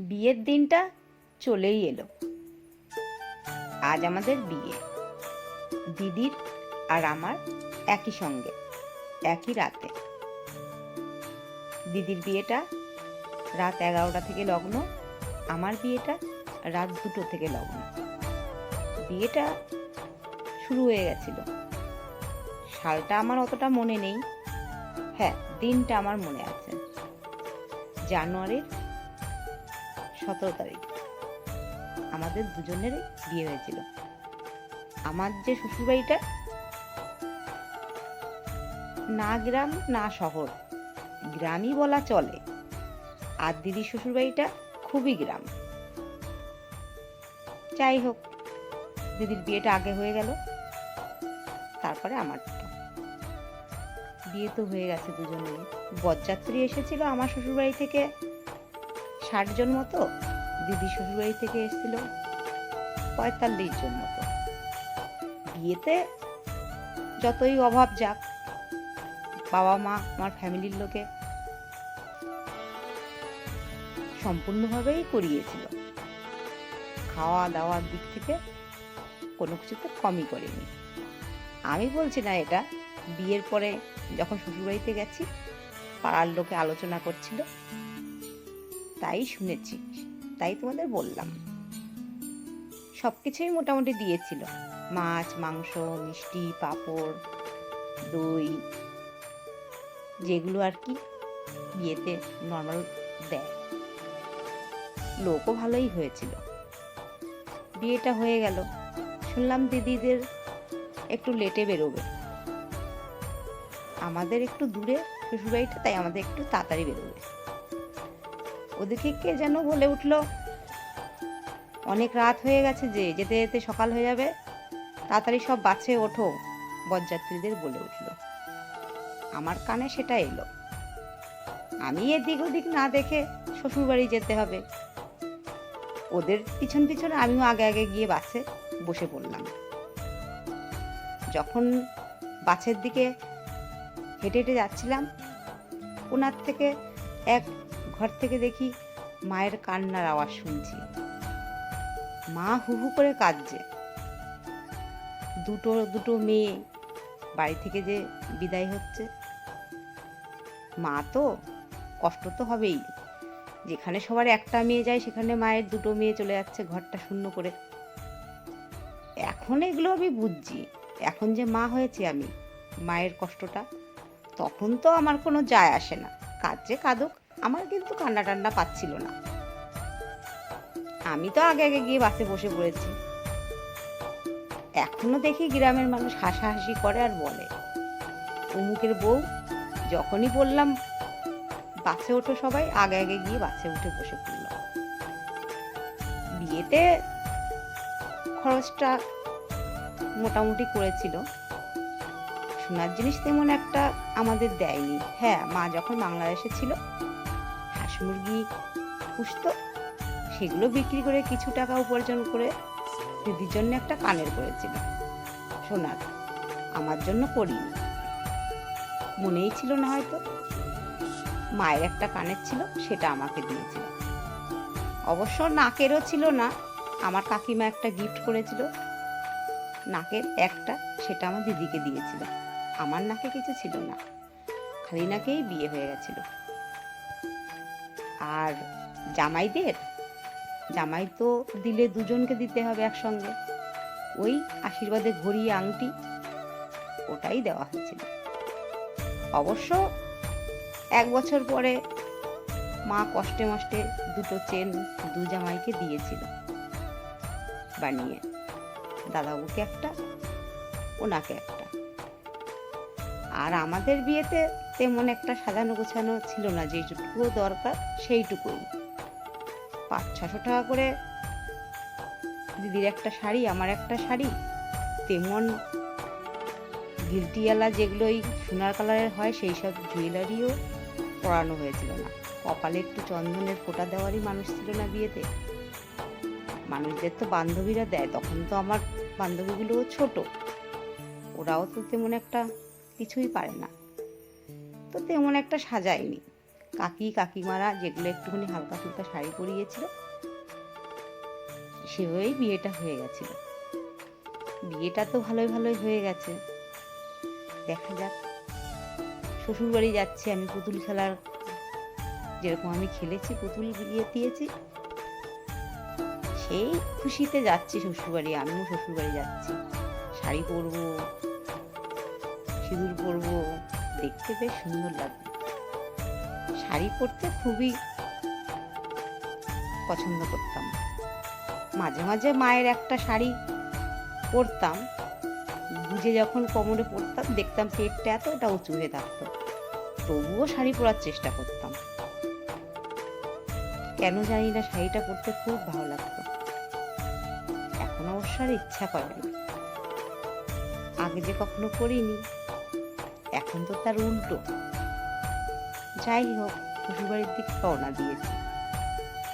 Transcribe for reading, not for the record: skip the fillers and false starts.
বিয়ের দিনটা চলেই এলো। আজ আমাদের বিয়ে, দিদির আর আমার একই সঙ্গে, একই রাতে। দিদির বিয়েটা রাত 11টা থেকে লগ্ন, আমার বিয়েটা রাত 2টো থেকে লগ্ন। বিয়েটা শুরু হয়ে গেছিল। সালটা আমার অতটা মনে নেই, হ্যাঁ দিনটা আমার মনে আছে। জানুয়ারির 17 তারিখ আমাদের দুজনের বিয়ে হয়েছিল। আমার যে শ্বশুরবাড়িটা না গ্রাম না শহর, গ্রামই বলা চলে, আর দিদির শ্বশুরবাড়িটা খুবই গ্রাম। যাই হোক, দিদির বিয়েটা আগে হয়ে গেল, তারপরে আমারটা। বিয়ে তো হয়ে গেছে দুজনেরই। বরযাত্রী এসেছিল আমার শ্বশুরবাড়ি থেকে 60 জন মতো, দিদির শ্বশুরবাড়ি থেকে এসেছিল 45 জন মতো। বিয়েতে যতই অভাব যাক, বাবা মা আমার ফ্যামিলির লোকে সম্পূর্ণভাবেই করিয়েছিল। খাওয়া দাওয়ার দিক থেকে কোনো কিছুতে কমই করেনি। আমি বলছি না এটা, বিয়ের পরে যখন শ্বশুরবাড়িতে গেছি পাড়ার লোকে আলোচনা করছিল, তাই শুনেছি, তাই তোমাদের বললাম। সবকিছুই মোটামুটি দিয়েছিল, মাছ মাংস মিষ্টি পাঁপড় দই, যেগুলো আর কি বিয়েতে নর্মাল দেয়। লোকও ভালোই হয়েছিল। বিয়েটা হয়ে গেল, শুনলাম দিদিদের একটু লেটে বেরোবে, আমাদের একটু দূরে শ্বশুরবাড়িটা, তাই আমাদের একটু তাড়াতাড়ি বেরোবে। ওদিকে কে যেন বলে উঠলো, অনেক রাত হয়ে গেছে, যে যেতে যেতে সকাল হয়ে যাবে, তাড়াতাড়ি সব বাসে ওঠো, বরযাত্রীদের বলে উঠলো। আমার কানে সেটা এলো। আমি এদিক ওদিক না দেখে শ্বশুরবাড়ি যেতে হবে, ওদের পিছন পিছনে আমিও আগে আগে গিয়ে বাসে বসে পড়লাম। যখন বাসের দিকে হেঁটে হেঁটে যাচ্ছিলাম, ওনার থেকে এক ঘর থেকে দেখি মায়ের কান্নার আওয়াজ শুনছি। মা হু হু করে কাঁদছে। দুটো দুটো মেয়ে বাড়ি থেকে যে বিদায় হচ্ছে, মা তো কষ্ট তো হবেই। যেখানে সবার একটা মেয়ে যায়, সেখানে মায়ের দুটো মেয়ে চলে যাচ্ছে ঘরটা শূন্য করে। এখন এগুলো আমি বুঝছি, এখন যে মা হয়েছে আমি, মায়ের কষ্টটা তখন তো আমার কোনো যায় আসে না, কাঁদছে কাঁদুক, আমার কিন্তু কান্না টান্না পাচ্ছিল না। আমি তো আগে আগে গিয়ে বাসে বসে পড়েছি। এখনো দেখি গ্রামের মানুষ হাসাহাসি করে আর বলে, অমুকের বউ। যখনই বললাম বাসে ওঠো সবাই, আগে আগে গিয়ে বাসে উঠে বসে পড়ল। বিয়েতে খরচটা মোটামুটি করেছিল। সোনার জিনিস তেমন একটা আমাদের দেয়নি। হ্যাঁ, মা যখন বাংলাদেশে ছিল হাঁস মুরগি পুষতো, সেগুলো বিক্রি করে কিছু টাকা উপার্জন করে দিদির জন্য একটা কানের করেছিল সোনার, আমার জন্য করিনি, মনেই ছিল না হয়তো। মায়ের একটা কানের ছিল, সেটা আমাকে দিয়েছিল। অবশ্য নাকেরও ছিল না, আমার কাকিমা একটা গিফট করেছিল নাকের একটা, সেটা আমার দিদিকে দিয়েছিল। আমার নাকে কিছু ছিল না, খালি নাকেই বিয়ে হয়ে গেছিল। আর জামাই তো দিলে দুজনকে দিতে হবে একসঙ্গে, ওই আশীর্বাদে ঘড়ি আংটি ওটাই দেওয়া হয়েছিল। অবশ্য 1 বছর পরে মা কষ্টে মষ্টে দুটো চেন দু জামাইকে দিয়েছিল বানিয়ে, দাদাবাবুকে একটা, ওনাকে একটা। আর আমাদের বিয়েতে তেমন একটা সাজানো গোছানো ছিল না, যেটুকু দরকার সেইটুকুই। 500-600 টাকা করে দিদির একটা শাড়ি, আমার একটা শাড়ি, তেমন গিলটিওয়ালা যেগুলো ওই সোনার কালারের হয় সেই সব জুয়েলারিও পরানো হয়েছিল না। কপালে একটু চন্দনের ফোঁটা দেওয়ারই মানুষ ছিল না বিয়েতে। মানুষদের তো বান্ধবীরা দেয়, তখন তো আমার বান্ধবীগুলোও ছোট, ওরাও তো তেমন একটা কিছুই পারে না, তো তেমন একটা সাজায়নি। কাকিমারা যেগুলো একটুখানি হালকা ফুলকা শাড়ি পরিয়েছিল সেভাবেই বিয়েটা হয়ে গেছিল। বিয়েটা তো ভালোই হয়ে গেছে। দেখা যাক, শ্বশুর বাড়ি যাচ্ছি আমি পুতুল খেলার, যেরকম আমি খেলেছি পুতুল বিয়ে দিয়েছি সেই খুশিতে যাচ্ছি শ্বশুরবাড়ি। আমিও শ্বশুরবাড়ি যাচ্ছি, শাড়ি পরবো, সিঁদুর পরবো, দেখতে বেশ সুন্দর লাগবে। শাড়ি পরতে খুবই পছন্দ করতাম। মাঝে মাঝে মায়ের একটা শাড়ি পরতাম, গুজে যখন কোমরে পরতাম দেখতাম পেটটা এতটা উঁচু হয়ে থাকতো, তবুও শাড়ি পরার চেষ্টা করতাম। কেন জানি না শাড়িটা পরতে খুব ভালো লাগতো। এখন অবশ্য আর ইচ্ছা করে না। আগে যে কখনো পরিনি, এখন তো তার উল্টো। যাই হোক, শ্বশুরবাড়ির দিকে রওনা দিয়েছি।